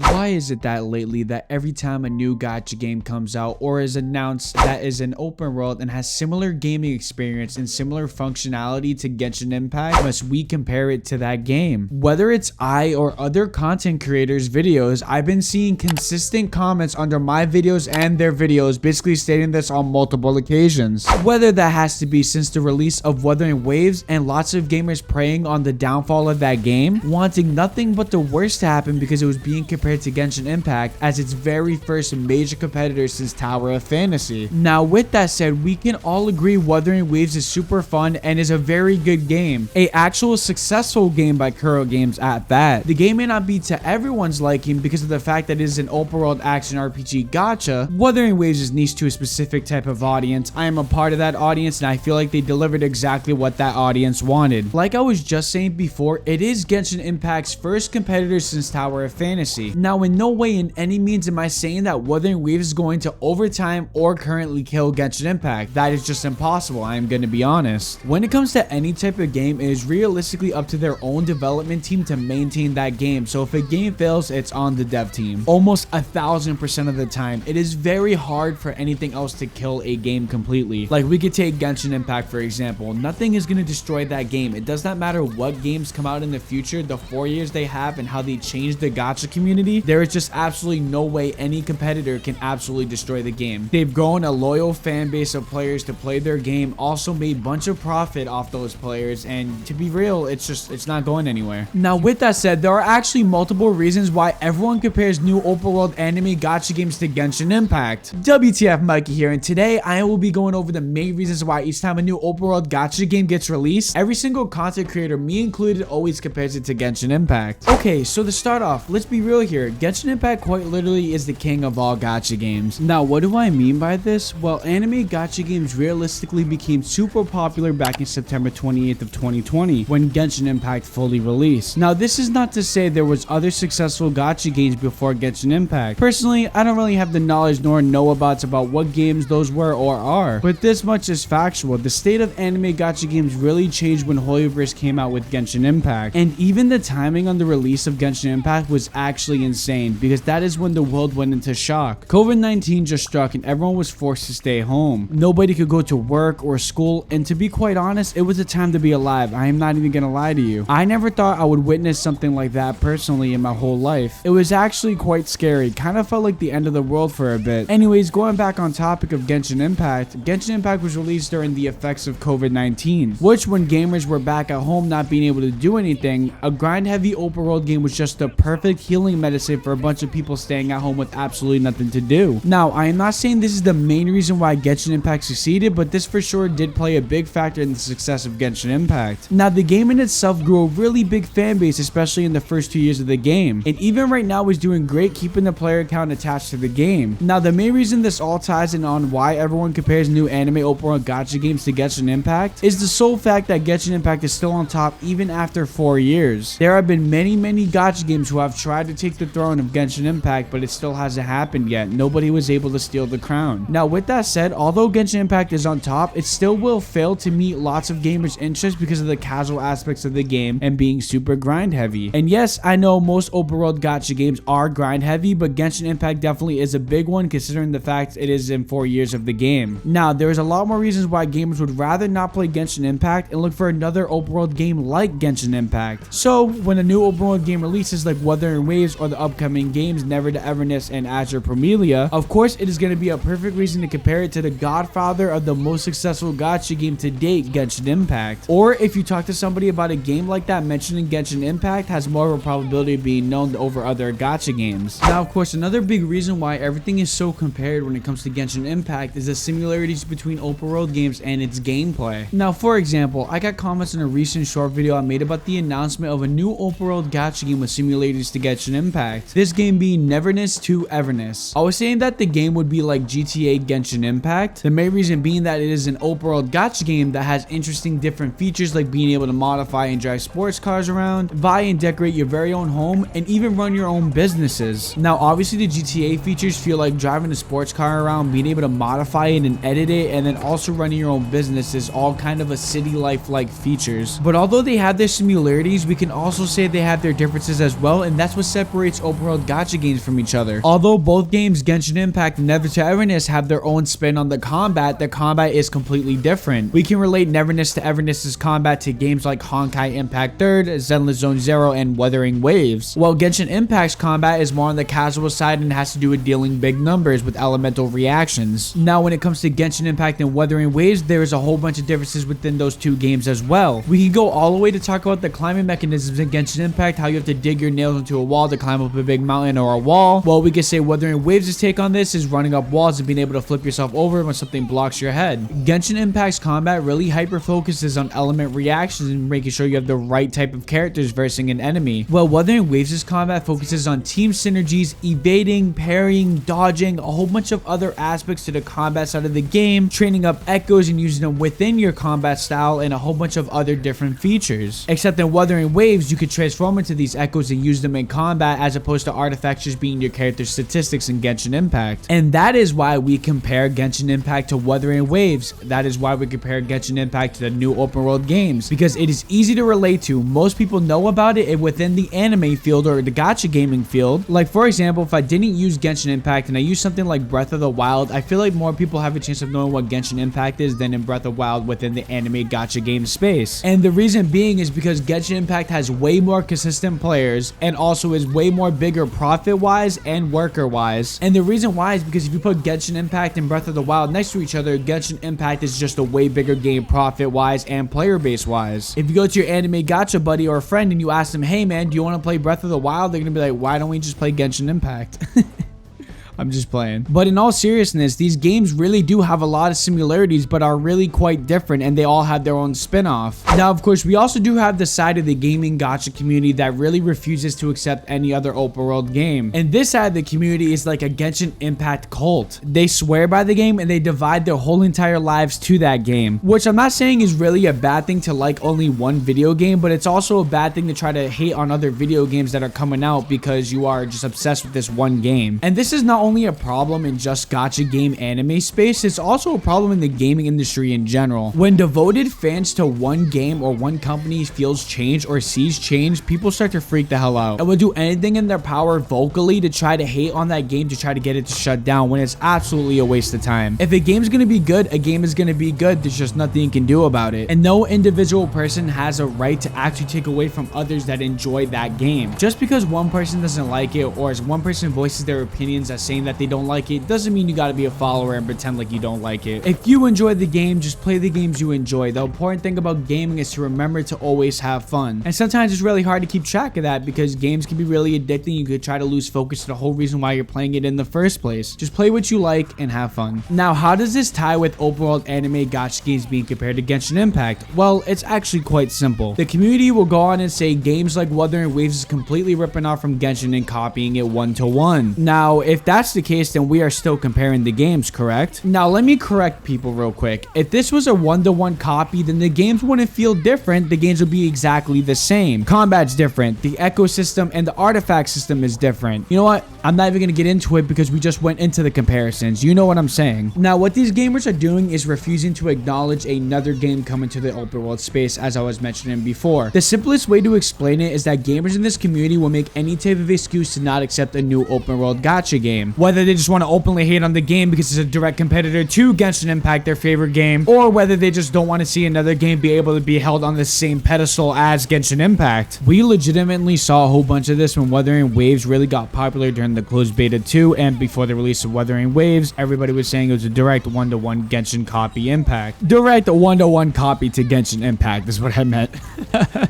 Why is it that lately that every time a new gacha game comes out or is announced that is an open world and has similar gaming experience and similar functionality to Genshin Impact, must we compare it to that game? Whether it's I or other content creators' videos, I've been seeing consistent comments under my videos and their videos basically stating this on multiple occasions. Whether that has to be since the release of Wuthering Waves and lots of gamers preying on the downfall of that game, wanting nothing but the worst to happen because it was being compared to Genshin Impact as its very first major competitor since Tower of Fantasy. Now with that said, we can all agree Wuthering Waves is super fun and is a very good game. A actual successful game by Kuro Games at that. The game may not be to everyone's liking because of the fact that it is an open world action RPG gacha. Wuthering Waves is niche to a specific type of audience. I am a part of that audience and I feel like they delivered exactly what that audience wanted. Like I was just saying before, it is Genshin Impact's first competitor since Tower of Fantasy. Now in no way in any means am I saying that Wuthering Waves is going to overtime or currently kill Genshin Impact. That is just impossible, I am going to be honest. When it comes to any type of game, it is realistically up to their own development team to maintain that game. So if a game fails, it's on the dev team. Almost 1000% of the time, it is very hard for anything else to kill a game completely. Like we could take Genshin Impact for example. Nothing is going to destroy that game. It does not matter what games come out in the future, the 4 years they have and how they change the gacha community. There is just absolutely no way any competitor can absolutely destroy the game. They've grown a loyal fan base of players to play their game, also made a bunch of profit off those players, and to be real, it's not going anywhere. Now with that said, there are actually multiple reasons why everyone compares new open world anime gacha games to Genshin Impact. WTF Mikey here, and today I will be going over the main reasons why each time a new open world gacha game gets released, every single content creator, me included, always compares it to Genshin Impact. Okay, so to start off, let's be real here. Genshin Impact quite literally is the king of all gacha games. Now what do I mean by this? Well, anime gacha games realistically became super popular back in September 28th of 2020 when Genshin Impact fully released. Now this is not to say there was other successful gacha games before Genshin Impact. Personally, I don't really have the knowledge nor know about what games those were or are, but this much is factual. The state of anime gacha games really changed when Hoyoverse came out with Genshin Impact, and even the timing on the release of Genshin Impact was actually insane because that is when the world went into shock. COVID-19 just struck and everyone was forced to stay home. Nobody could go to work or school, and to be quite honest, it was a time to be alive. I am not even gonna lie to you. I never thought I would witness something like that personally in my whole life. It was actually quite scary. Kind of felt like the end of the world for a bit. Anyways, going back on topic of Genshin Impact was released during the effects of COVID-19, which when gamers were back at home not being able to do anything, a grind-heavy open world game was just the perfect healing medicine for a bunch of people staying at home with absolutely nothing to do. Now, I am not saying this is the main reason why Genshin Impact succeeded, but this for sure did play a big factor in the success of Genshin Impact. Now, the game in itself grew a really big fan base, especially in the first 2 years of the game, and even right now is doing great keeping the player count attached to the game. Now, the main reason this all ties in on why everyone compares new anime open world gacha games to Genshin Impact is the sole fact that Genshin Impact is still on top even after 4 years. There have been many gacha games who have tried to take the throne of Genshin Impact, but it still hasn't happened yet. Nobody was able to steal the crown. Now with that said, although Genshin Impact is on top, it still will fail to meet lots of gamers' interest because of the casual aspects of the game and being super grind heavy. And yes, I know most open world gacha games are grind heavy, but Genshin Impact definitely is a big one considering the fact it is in 4 years of the game. Now there is a lot more reasons why gamers would rather not play Genshin Impact and look for another open world game like Genshin Impact. So when a new open world game releases like Wuthering Waves or the upcoming games Never to Everness and Azure Promelia, of course it is going to be a perfect reason to compare it to the godfather of the most successful gacha game to date, Genshin Impact. Or if you talk to somebody about a game like that, mentioning Genshin Impact has more of a probability of being known over other gacha games. Now of course another big reason why everything is so compared when it comes to Genshin Impact is the similarities between open world games and its gameplay. Now for example, I got comments in a recent short video I made about the announcement of a new open world gacha game with simulators to Genshin Impact. This game being Neverness to Everness. I was saying that the game would be like GTA Genshin Impact. The main reason being that it is an open world gacha game that has interesting different features like being able to modify and drive sports cars around, buy and decorate your very own home, and even run your own businesses. Now obviously the GTA features feel like driving a sports car around, being able to modify it and edit it, and then also running your own business is all kind of a city life like features. But although they have their similarities, we can also say they have their differences as well, and that's what separates differentiates open world gacha games from each other. Although both games, Genshin Impact and Never to Everness, have their own spin on the combat is completely different. We can relate Neverness to Everness's combat to games like Honkai Impact 3rd, Zenless Zone Zero, and Wuthering Waves, while Genshin Impact's combat is more on the casual side and has to do with dealing big numbers with elemental reactions. Now, when it comes to Genshin Impact and Wuthering Waves, there is a whole bunch of differences within those two games as well. We can go all the way to talk about the climbing mechanisms in Genshin Impact, how you have to dig your nails into a wall to climb up a big mountain or a wall. Well, we could say Wuthering Waves' take on this is running up walls and being able to flip yourself over when something blocks your head. Genshin Impact's combat really hyper focuses on element reactions and making sure you have the right type of characters versing an enemy, while Wuthering Waves' combat focuses on team synergies, evading, parrying, dodging, a whole bunch of other aspects to the combat side of the game, training up echoes and using them within your combat style, and a whole bunch of other different features. Except in Wuthering Waves, you could transform into these echoes and use them in combat, as opposed to artifacts just being your character's statistics in Genshin Impact. And that is why we compare Genshin Impact to Wuthering Waves. That is why we compare Genshin Impact to the new open world games, because it is easy to relate to. Most people know about it within the anime field or the gacha gaming field. Like, for example, if I didn't use Genshin Impact and I use something like Breath of the Wild, I feel like more people have a chance of knowing what Genshin Impact is than in Breath of the Wild within the anime gacha game space. And the reason being is because Genshin Impact has way more consistent players and also is way more bigger profit-wise and worker-wise. And the reason why is because if you put Genshin Impact and Breath of the Wild next to each other, Genshin Impact is just a way bigger game profit-wise and player base-wise. If you go to your anime gacha buddy or a friend and you ask them, hey man, do you want to play Breath of the Wild? They're gonna be like, why don't we just play Genshin Impact? I'm just playing. But in all seriousness, these games really do have a lot of similarities, but are really quite different, and they all have their own spin-off. Now, of course, we also do have the side of the gaming gacha community that really refuses to accept any other open world game. And this side of the community is like a Genshin Impact cult. They swear by the game and they divide their whole entire lives to that game, which I'm not saying is really a bad thing to like only one video game, but it's also a bad thing to try to hate on other video games that are coming out because you are just obsessed with this one game. And this is not only a problem in just gacha game anime space, it's also a problem in the gaming industry in general. When devoted fans to one game or one company feels change or sees change, people start to freak the hell out and will do anything in their power vocally to try to hate on that game, to try to get it to shut down, when it's absolutely a waste of time. If a game's gonna be good, a game is gonna be good. There's just nothing you can do about it. And no individual person has a right to actually take away from others that enjoy that game. Just because one person doesn't like it, or as one person voices their opinions as saying that they don't like it, doesn't mean you gotta be a follower and pretend like you don't like it. If you enjoy the game, just play the games you enjoy. The important thing about gaming is to remember to always have fun. And sometimes it's really hard to keep track of that because games can be really addicting. You could try to lose focus to the whole reason why you're playing it in the first place. Just play what you like and have fun. Now, how does this tie with open world anime gacha games being compared to Genshin Impact? Well, it's actually quite simple. The community will go on and say games like Wuthering Waves is completely ripping off from Genshin and copying it one-to-one. Now, if that's the case, then we are still comparing the games, correct? Now, let me correct people real quick. If this was a one-to-one copy, then the games wouldn't feel different. The games would be exactly the same. Combat's different. The ecosystem and the artifact system is different. You know what? I'm not even gonna get into it because we just went into the comparisons. You know what I'm saying. Now, what these gamers are doing is refusing to acknowledge another game coming to the open world space, as I was mentioning before. The simplest way to explain it is that gamers in this community will make any type of excuse to not accept a new open world gacha game. Whether they just want to openly hate on the game because it's a direct competitor to Genshin Impact, their favorite game, or whether they just don't want to see another game be able to be held on the same pedestal as Genshin Impact. We legitimately saw a whole bunch of this when Wuthering Waves really got popular during the closed beta 2, and before the release of Wuthering Waves, everybody was saying it was a direct one-to-one Genshin copy Impact. Direct one-to-one copy to Genshin Impact is what I meant.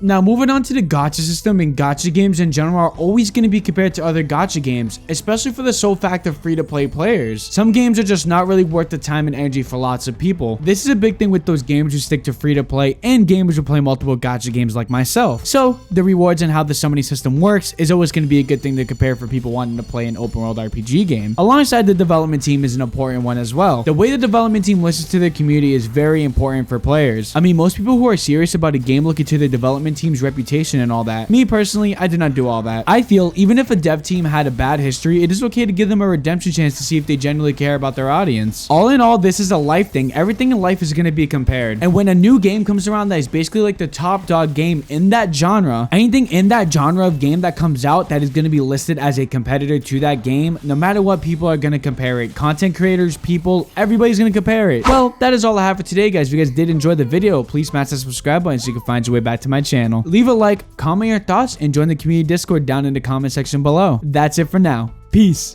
Now, moving on to the gacha system, and gacha games in general are always going to be compared to other gacha games, especially for the sole fact of free-to-play players. Some games are just not really worth the time and energy for lots of people. This is a big thing with those gamers who stick to free-to-play and gamers who play multiple gacha games like myself. So, the rewards and how the summoning system works is always going to be a good thing to compare for people wanting to play an open-world RPG game. Alongside the development team is an important one as well. The way the development team listens to their community is very important for players. I mean, most people who are serious about a game look into the development team's reputation and all that. Me personally, I did not do all that. I feel even if a dev team had a bad history, it is okay to give them them a redemption chance to see if they genuinely care about their audience. All in all, this is a life thing. Everything in life is going to be compared. And when a new game comes around that is basically like the top dog game in that genre, anything in that genre of game that comes out that is going to be listed as a competitor to that game, no matter what, people are going to compare it. Content creators, people, everybody's going to compare it. Well, that is all I have for today, guys. If you guys did enjoy the video, please smash that subscribe button so you can find your way back to my channel. Leave a like, comment your thoughts, and join the community Discord down in the comment section below. That's it for now. Peace.